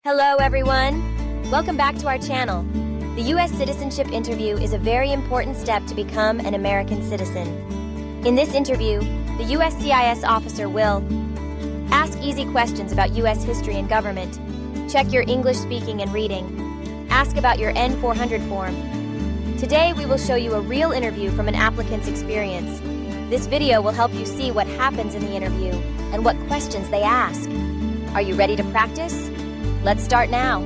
Hello everyone! Welcome back to our channel. The U.S. Citizenship Interview is a very important step to become an American citizen. In this interview, the USCIS officer will ask easy questions about U.S. history and government, check your English speaking and reading, ask about your N-400 form. Today we will show you a real interview from an applicant's experience. This video will help you see what happens in the interview and what questions they ask. Are you ready to practice? Let's start now.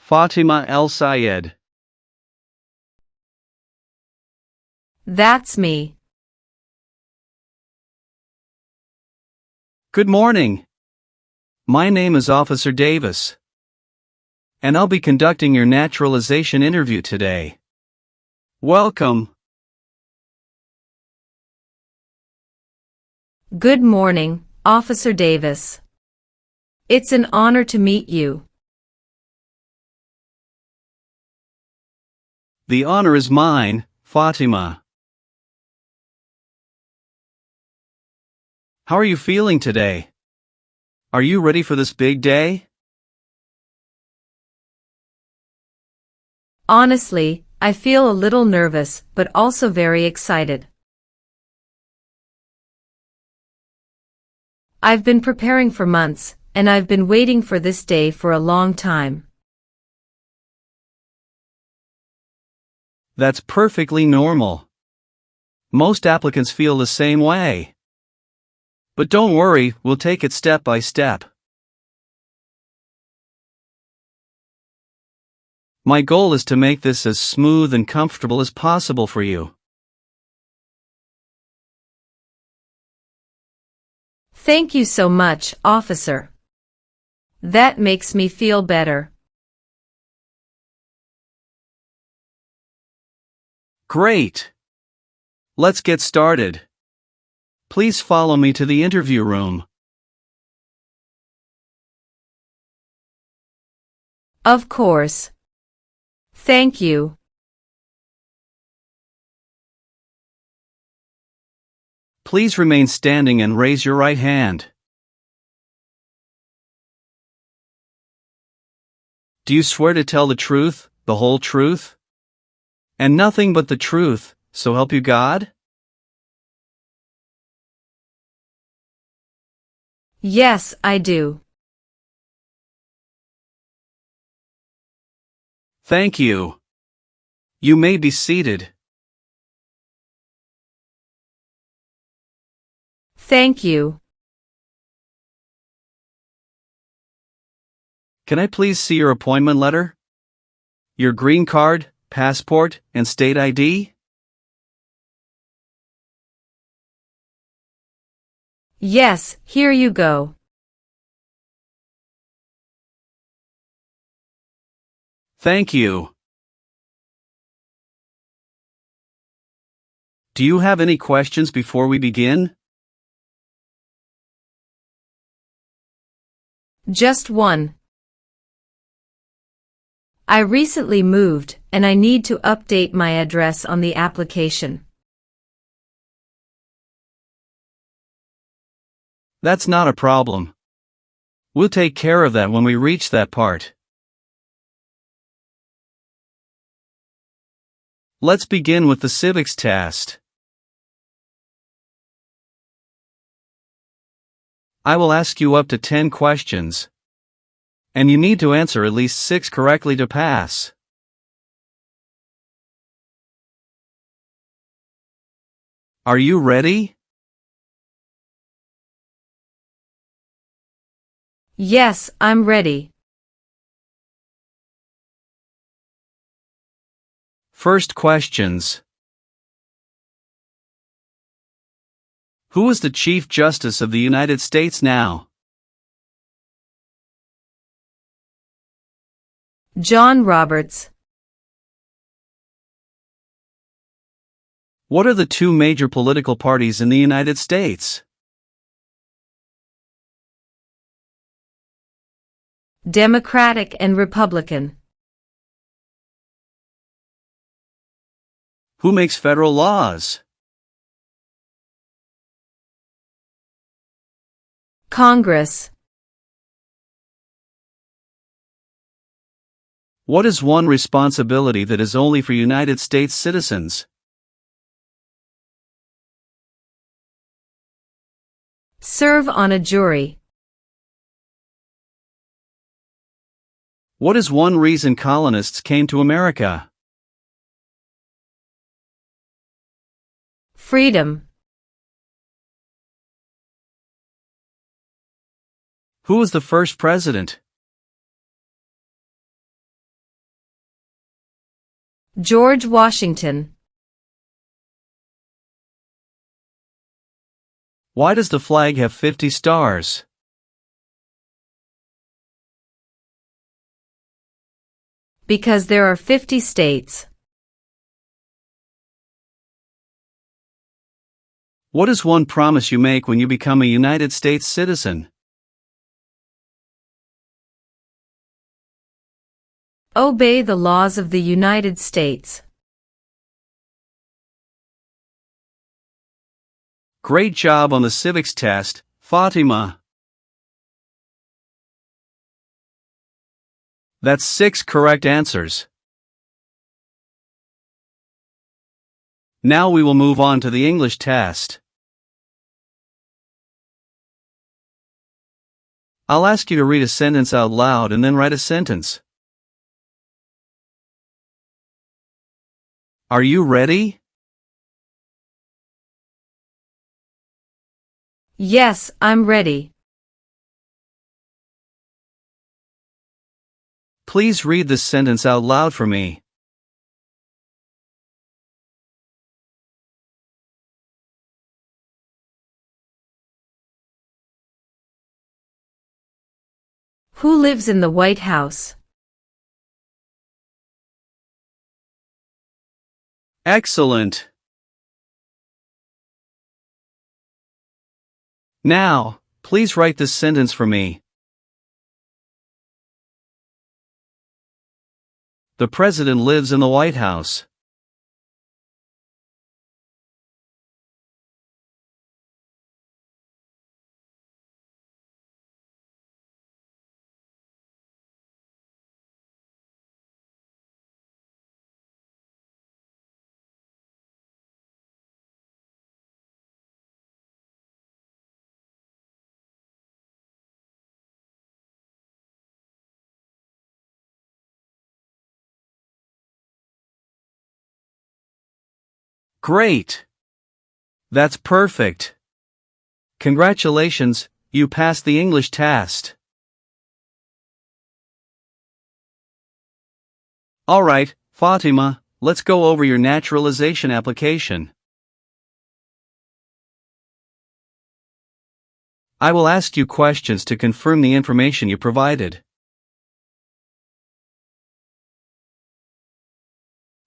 Fatima El Sayed. That's me. Good morning. My name is Officer Davis, and I'll be conducting your naturalization interview today. Welcome. Good morning, Officer Davis. It's an honor to meet you. The honor is mine, Fatima. How are you feeling today? Are you ready for this big day? Honestly, I feel a little nervous, but also very excited. I've been preparing for months, and I've been waiting for this day for a long time. That's perfectly normal. Most applicants feel the same way. But don't worry, we'll take it step by step. My goal is to make this as smooth and comfortable as possible for you. Thank you so much, officer. That makes me feel better. Great! Let's get started. Please follow me to the interview room. Of course. Thank you. Please remain standing and raise your right hand. Do you swear to tell the truth, the whole truth, and nothing but the truth, so help you God? Yes, I do. Thank you. You may be seated. Thank you. Can I please see your appointment letter? Your green card, passport, and state ID? Yes, here you go. Thank you. Do you have any questions before we begin? Just one. I recently moved, and I need to update my address on the application. That's not a problem. We'll take care of that when we reach that part. Let's begin with the civics test. I will ask you up to 10 questions, and you need to answer at least 6 correctly to pass. Are you ready? Yes, I'm ready. First questions. Who is the Chief Justice of the United States now? John Roberts. What are the two major political parties in the United States? Democratic and Republican. Who makes federal laws? Congress. What is one responsibility that is only for United States citizens? Serve on a jury. What is one reason colonists came to America? Freedom. Who was the first president? George Washington. Why does the flag have 50 stars? Because there are 50 states. What is one promise you make when you become a United States citizen? Obey the laws of the United States. Great job on the civics test, Fatima. That's 6 correct answers. Now we will move on to the English test. I'll ask you to read a sentence out loud and then write a sentence. Are you ready? Yes, I'm ready. Please read this sentence out loud for me. Who lives in the White House? Excellent. Now, please write this sentence for me. The President lives in the White House. Great! That's perfect. Congratulations, you passed the English test. Alright, Fatima, let's go over your naturalization application. I will ask you questions to confirm the information you provided.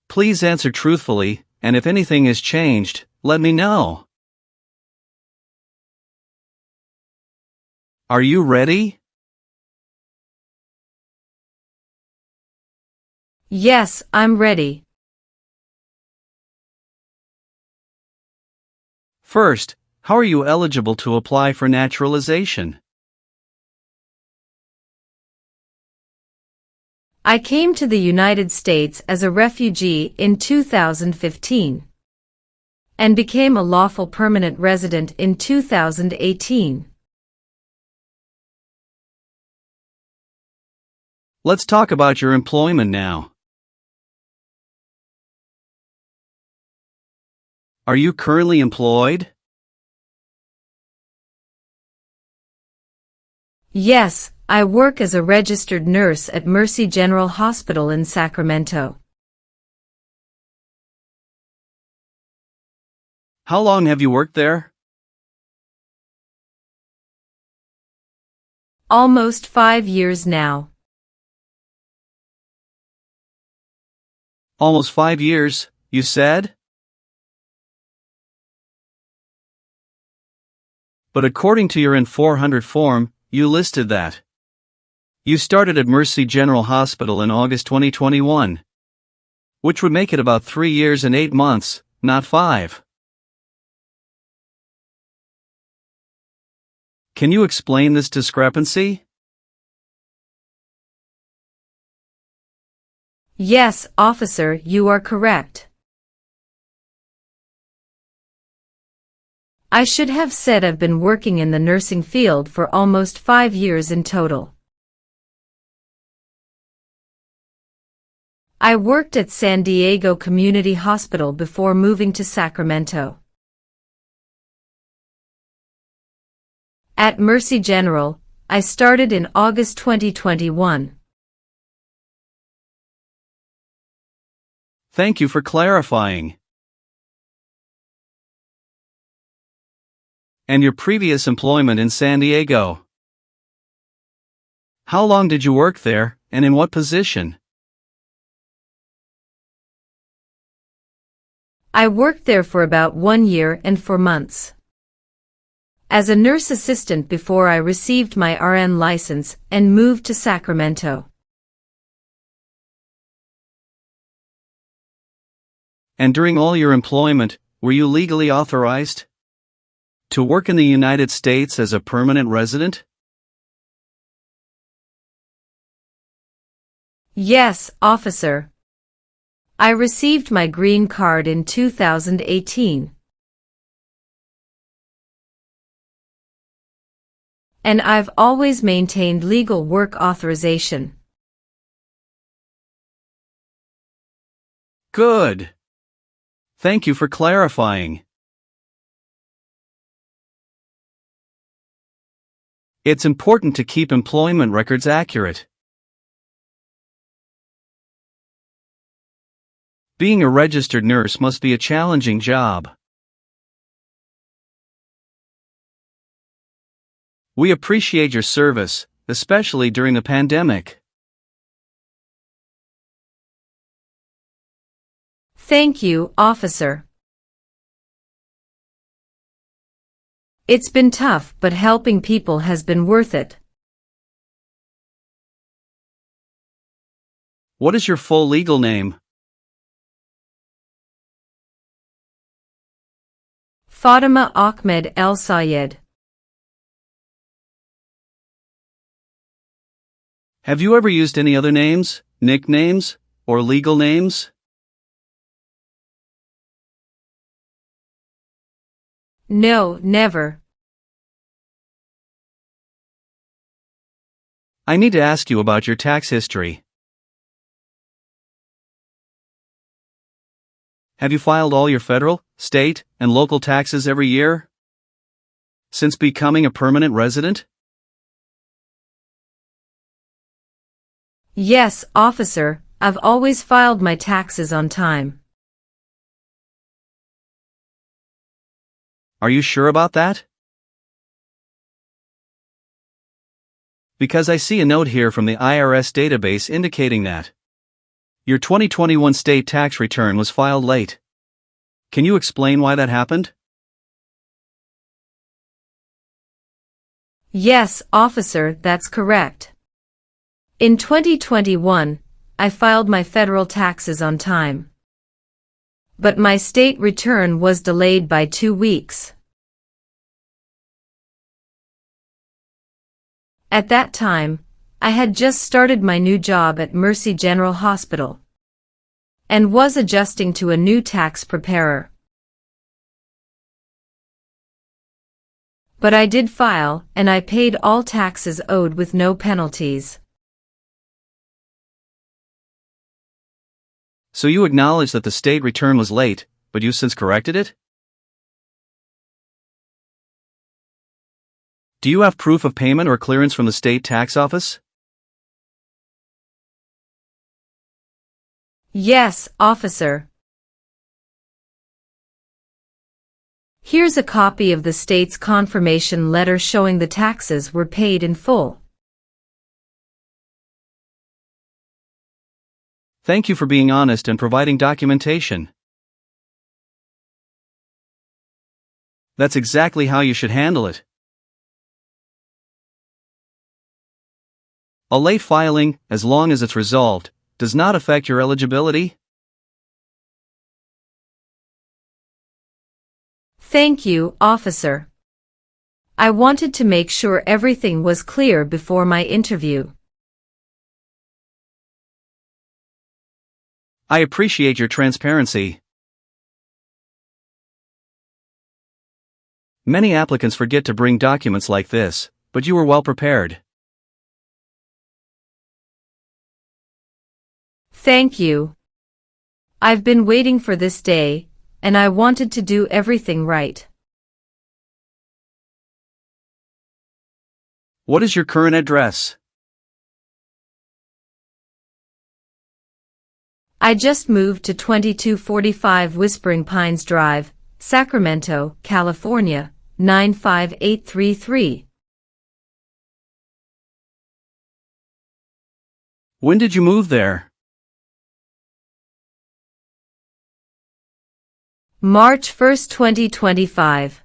Please answer truthfully, and if anything has changed, let me know. Are you ready? Yes, I'm ready. First, how are you eligible to apply for naturalization? I came to the United States as a refugee in 2015 and became a lawful permanent resident in 2018. Let's talk about your employment now. Are you currently employed? Yes, I work as a registered nurse at Mercy General Hospital in Sacramento. How long have you worked there? Almost 5 years now. Almost 5 years, you said? But according to your N-400 form, you listed that you started at Mercy General Hospital in August 2021, which would make it about 3 years and 8 months, not 5. Can you explain this discrepancy? Yes, officer, you are correct. I should have said I've been working in the nursing field for almost 5 years in total. I worked at San Diego Community Hospital before moving to Sacramento. At Mercy General, I started in August 2021. Thank you for clarifying. And your previous employment in San Diego? How long did you work there, and in what position? I worked there for about 1 year and 4 months. As a nurse assistant before I received my RN license and moved to Sacramento. And during all your employment, were you legally authorized to work in the United States as a permanent resident? Yes, officer. I received my green card in 2018. And I've always maintained legal work authorization. Good. Thank you for clarifying. It's important to keep employment records accurate. Being a registered nurse must be a challenging job. We appreciate your service, especially during the pandemic. Thank you, officer. It's been tough, but helping people has been worth it. What is your full legal name? Fatima Ahmed El Sayed. Have you ever used any other names, nicknames, or legal names? No, never. I need to ask you about your tax history. Have you filed all your federal, state, and local taxes every year since becoming a permanent resident? Yes, officer, I've always filed my taxes on time. Are you sure about that? Because I see a note here from the IRS database indicating that your 2021 state tax return was filed late. Can you explain why that happened? Yes, officer, that's correct. In 2021, I filed my federal taxes on time. But my state return was delayed by 2 weeks. At that time, I had just started my new job at Mercy General Hospital and was adjusting to a new tax preparer. But I did file, and I paid all taxes owed with no penalties. So you acknowledge that the state return was late, but you since corrected it? Do you have proof of payment or clearance from the state tax office? Yes, officer. Here's a copy of the state's confirmation letter showing the taxes were paid in full. Thank you for being honest and providing documentation. That's exactly how you should handle it. A late filing, as long as it's resolved, does not affect your eligibility. Thank you, officer. I wanted to make sure everything was clear before my interview. I appreciate your transparency. Many applicants forget to bring documents like this, but you were well prepared. Thank you. I've been waiting for this day, and I wanted to do everything right. What is your current address? I just moved to 2245 Whispering Pines Drive, Sacramento, California, 95833. When did you move there? March 1, 2025.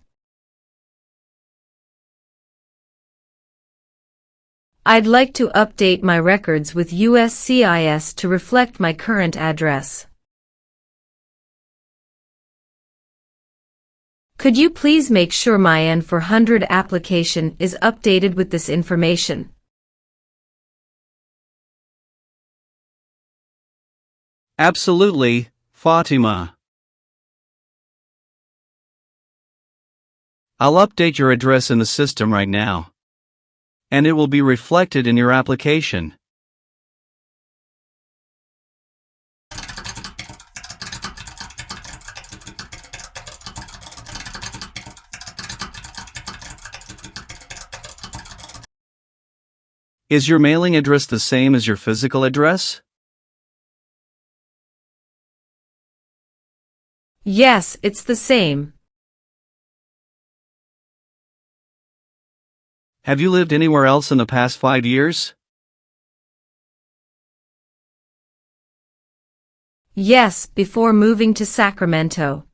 I'd like to update my records with USCIS to reflect my current address. Could you please make sure my N-400 application is updated with this information? Absolutely, Fatima. I'll update your address in the system right now, and it will be reflected in your application. Is your mailing address the same as your physical address? Yes, it's the same. Have you lived anywhere else in the past 5 years? Yes, before moving to Sacramento.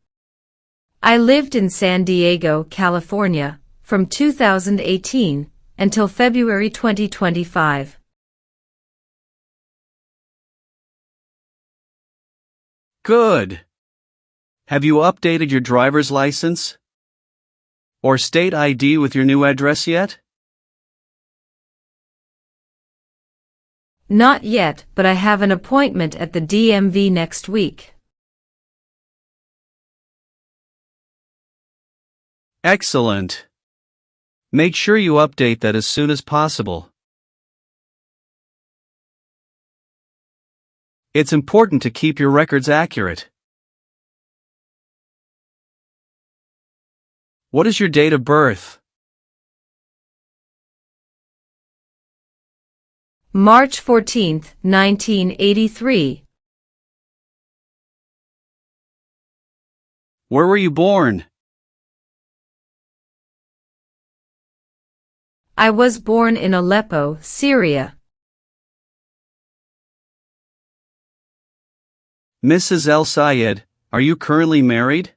I lived in San Diego, California, from 2018 until February 2025. Good. Have you updated your driver's license or state ID with your new address yet? Not yet, but I have an appointment at the DMV next week. Excellent. Make sure you update that as soon as possible. It's important to keep your records accurate. What is your date of birth? March 14, 1983. Where were you born? I was born in Aleppo, Syria. Mrs. El Sayed, are you currently married?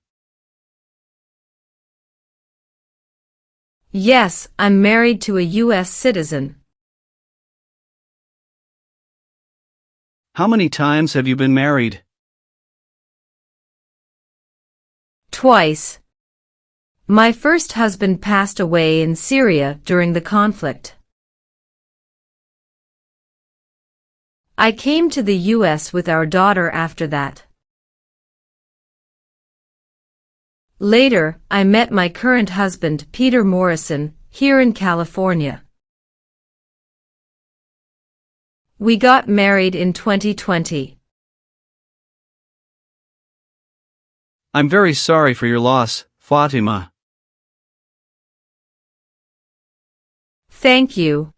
Yes, I'm married to a U.S. citizen. How many times have you been married? Twice. My first husband passed away in Syria during the conflict. I came to the U.S. with our daughter after that. Later, I met my current husband, Peter Morrison, here in California. We got married in 2020. I'm very sorry for your loss, Fatima. Thank you.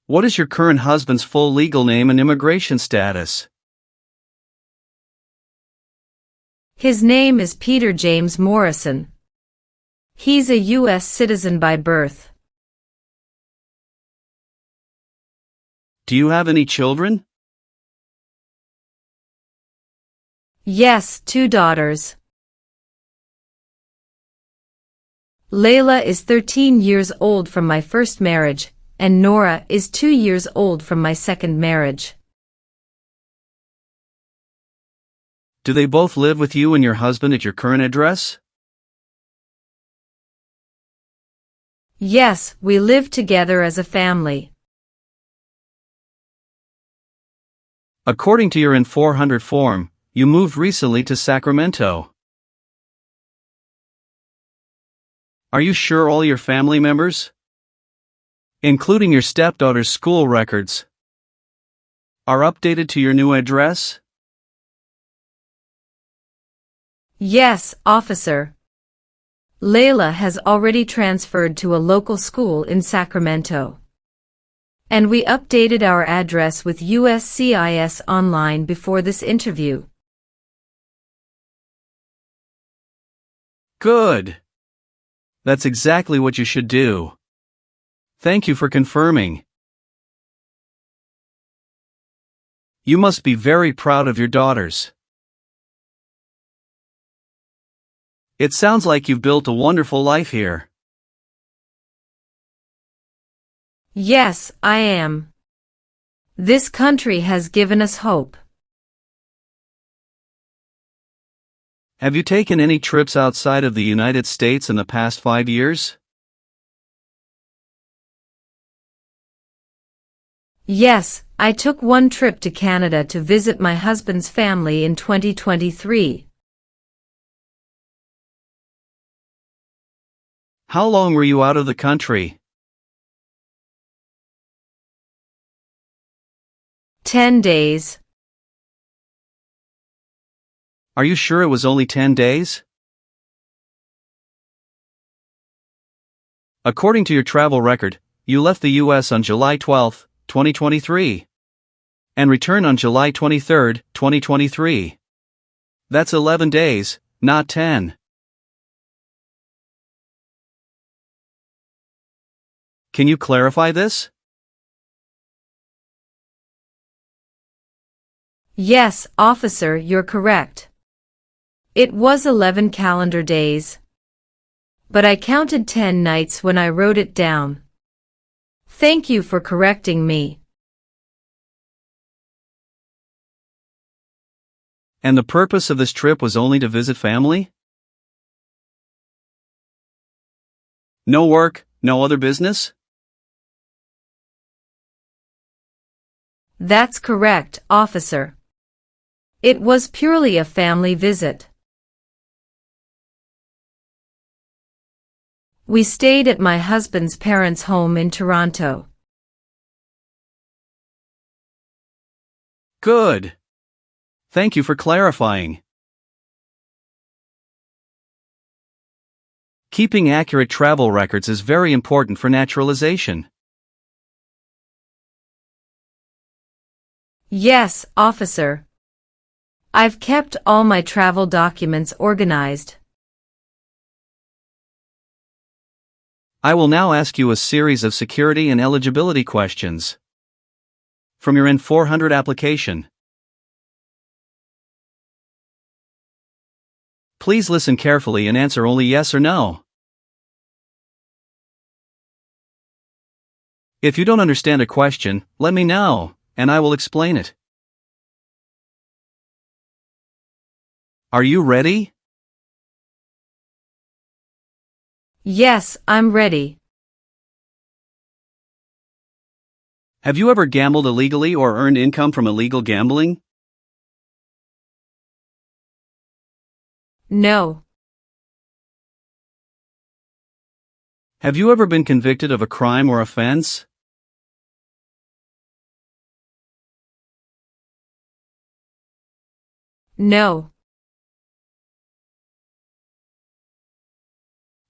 What is your current husband's full legal name and immigration status? His name is Peter James Morrison. He's a U.S. citizen by birth. Do you have any children? Yes, 2 daughters. Layla is 13 years old from my first marriage, and Nora is 2 years old from my second marriage. Do they both live with you and your husband at your current address? Yes, we live together as a family. According to your N-400 form, you moved recently to Sacramento. Are you sure all your family members, including your stepdaughter's school records, are updated to your new address? Yes, officer. Layla has already transferred to a local school in Sacramento. And we updated our address with USCIS online before this interview. Good. That's exactly what you should do. Thank you for confirming. You must be very proud of your daughters. It sounds like you've built a wonderful life here. Yes, I am. This country has given us hope. Have you taken any trips outside of the United States in the past 5 years? Yes, I took one trip to Canada to visit my husband's family in 2023. How long were you out of the country? 10 days. Are you sure it was only 10 days? According to your travel record, you left the U.S. on July 12, 2023, and returned on July 23, 2023. That's 11 days, not 10. Can you clarify this? Yes, officer, you're correct. It was 11 calendar days. But I counted 10 nights when I wrote it down. Thank you for correcting me. And the purpose of this trip was only to visit family? No work, no other business? That's correct, officer. It was purely a family visit. We stayed at my husband's parents' home in Toronto. Good. Thank you for clarifying. Keeping accurate travel records is very important for naturalization. Yes, officer. I've kept all my travel documents organized. I will now ask you a series of security and eligibility questions from your N-400 application. Please listen carefully and answer only yes or no. If you don't understand a question, let me know, and I will explain it. Are you ready? Yes, I'm ready. Have you ever gambled illegally or earned income from illegal gambling? No. Have you ever been convicted of a crime or offense? No.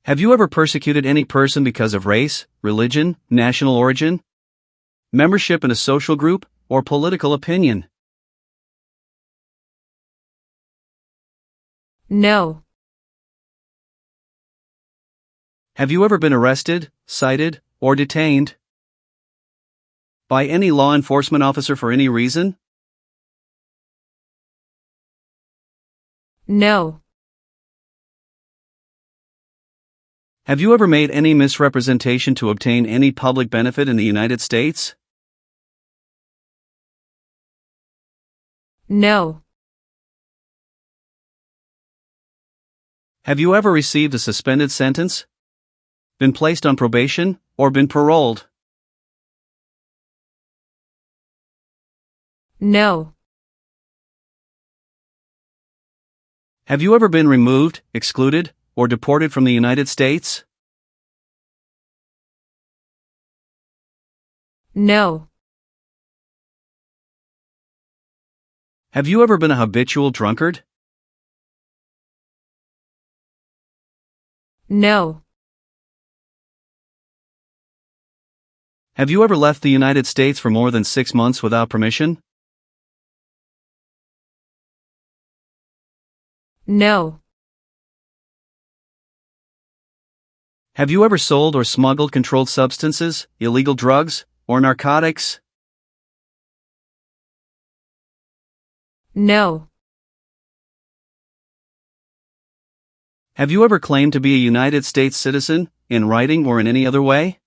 Have you ever persecuted any person because of race, religion, national origin, membership in a social group, or political opinion? No. Have you ever been arrested, cited, or detained? By any law enforcement officer for any reason? No. Have you ever made any misrepresentation to obtain any public benefit in the United States? No. Have you ever received a suspended sentence, been placed on probation, or been paroled? No. Have you ever been removed, excluded, or deported from the United States? No. Have you ever been a habitual drunkard? No. Have you ever left the United States for more than 6 months without permission? No. Have you ever sold or smuggled controlled substances, illegal drugs, or narcotics? No. Have you ever claimed to be a United States citizen, in writing or in any other way?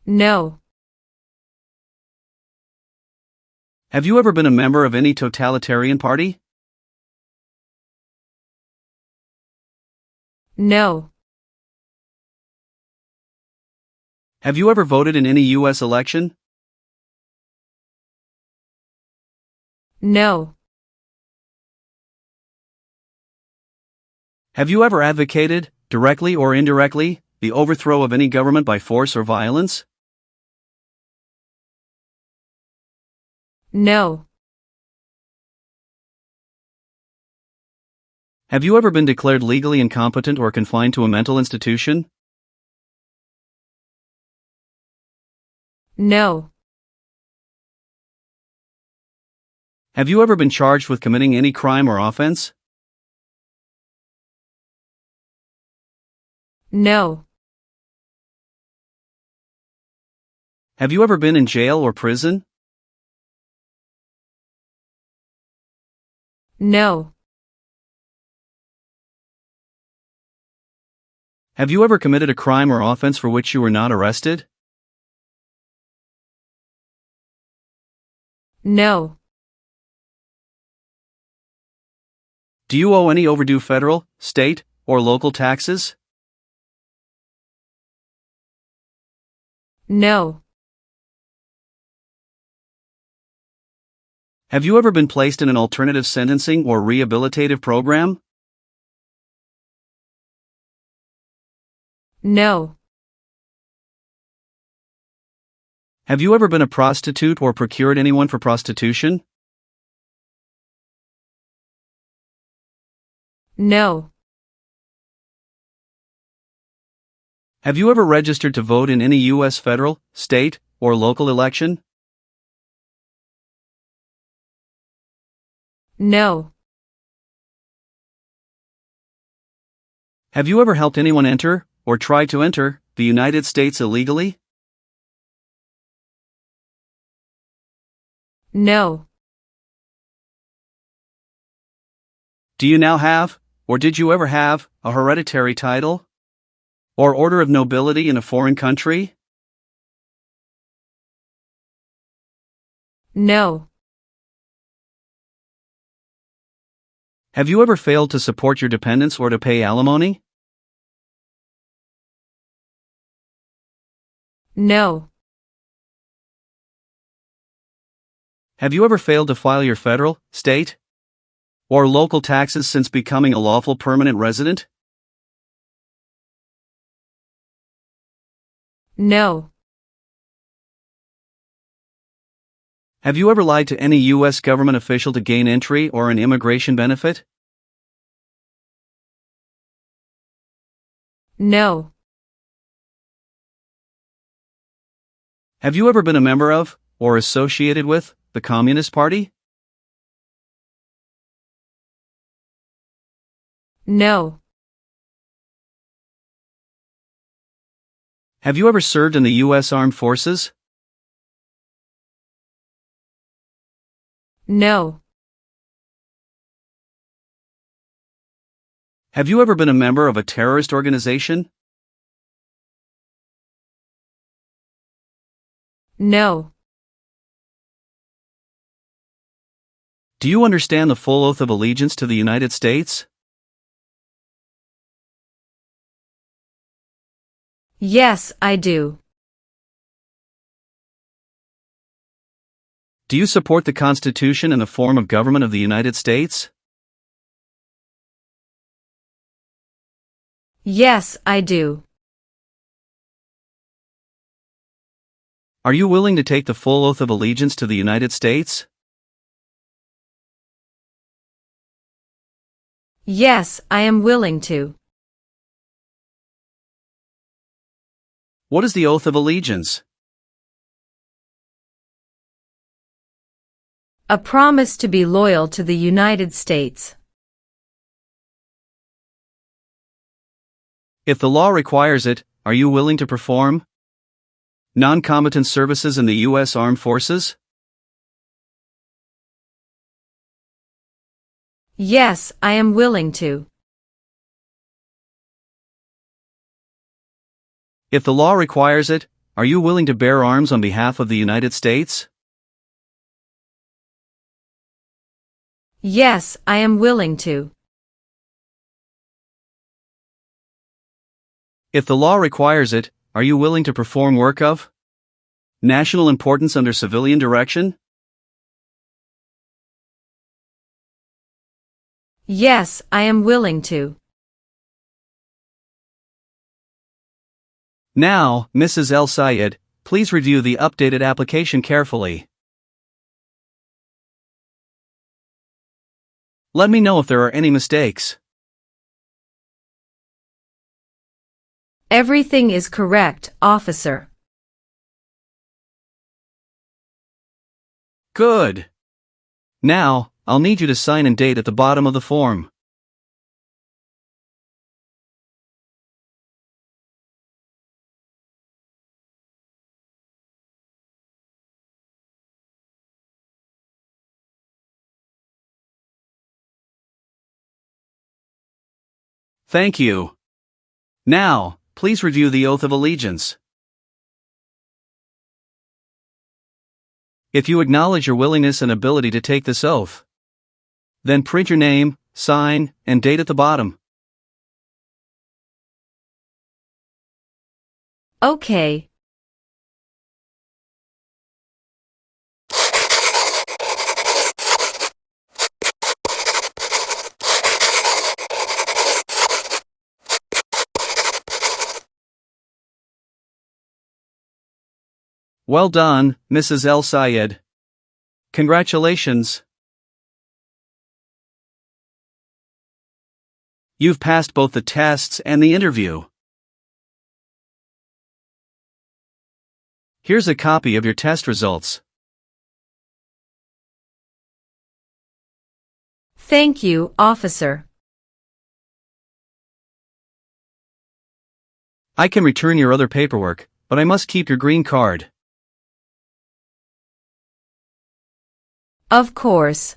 No. Have you ever been a member of any totalitarian party? No. Have you ever voted in any U.S. election? No. Have you ever advocated, directly or indirectly, the overthrow of any government by force or violence? No. Have you ever been declared legally incompetent or confined to a mental institution? No. Have you ever been charged with committing any crime or offense? No. Have you ever been in jail or prison? No. Have you ever committed a crime or offense for which you were not arrested? No. Do you owe any overdue federal, state, or local taxes? No. Have you ever been placed in an alternative sentencing or rehabilitative program? No. Have you ever been a prostitute or procured anyone for prostitution? No. Have you ever registered to vote in any U.S. federal, state, or local election? No. Have you ever helped anyone enter, or try to enter, the United States illegally? No. Do you now have, or did you ever have, a hereditary title? Or order of nobility in a foreign country? No. Have you ever failed to support your dependents or to pay alimony? No. Have you ever failed to file your federal, state, or local taxes since becoming a lawful permanent resident? No. Have you ever lied to any U.S. government official to gain entry or an immigration benefit? No. Have you ever been a member of, or associated with, the Communist Party? No. Have you ever served in the U.S. Armed Forces? No. Have you ever been a member of a terrorist organization? No. Do you understand the full oath of allegiance to the United States? Yes, I do. Do you support the Constitution and the form of government of the United States? Yes, I do. Are you willing to take the full oath of allegiance to the United States? Yes, I am willing to. What is the oath of allegiance? A promise to be loyal to the United States. If the law requires it, are you willing to perform non-combatant services in the U.S. Armed Forces? Yes, I am willing to. If the law requires it, are you willing to bear arms on behalf of the United States? Yes, I am willing to. If the law requires it, are you willing to perform work of national importance under civilian direction? Yes, I am willing to. Now, Mrs. El Sayed, please review the updated application carefully. Let me know if there are any mistakes. Everything is correct, officer. Good. Now, I'll need you to sign and date at the bottom of the form. Thank you. Now, please review the oath of allegiance. If you acknowledge your willingness and ability to take this oath, then print your name, sign, and date at the bottom. Okay. Well done, Mrs. El Sayed. Congratulations. You've passed both the tests and the interview. Here's a copy of your test results. Thank you, officer. I can return your other paperwork, but I must keep your green card. Of course.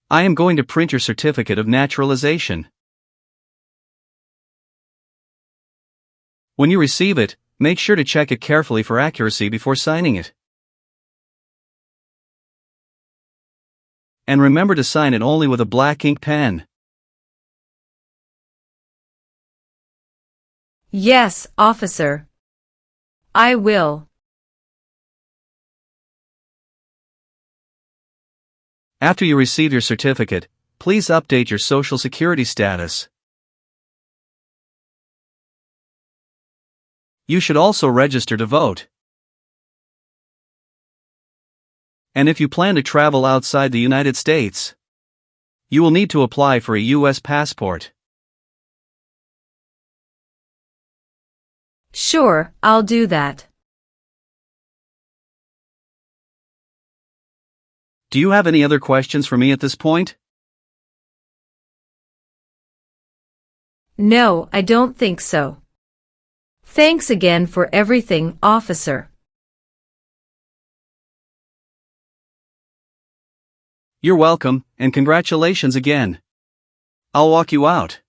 I am going to print your certificate of naturalization. When you receive it, make sure to check it carefully for accuracy before signing it. And remember to sign it only with a black ink pen. Yes, officer. I will. After you receive your certificate, please update your Social Security status. You should also register to vote. And if you plan to travel outside the United States, you will need to apply for a U.S. passport. Sure, I'll do that. Do you have any other questions for me at this point? No, I don't think so. Thanks again for everything, officer. You're welcome, and congratulations again. I'll walk you out.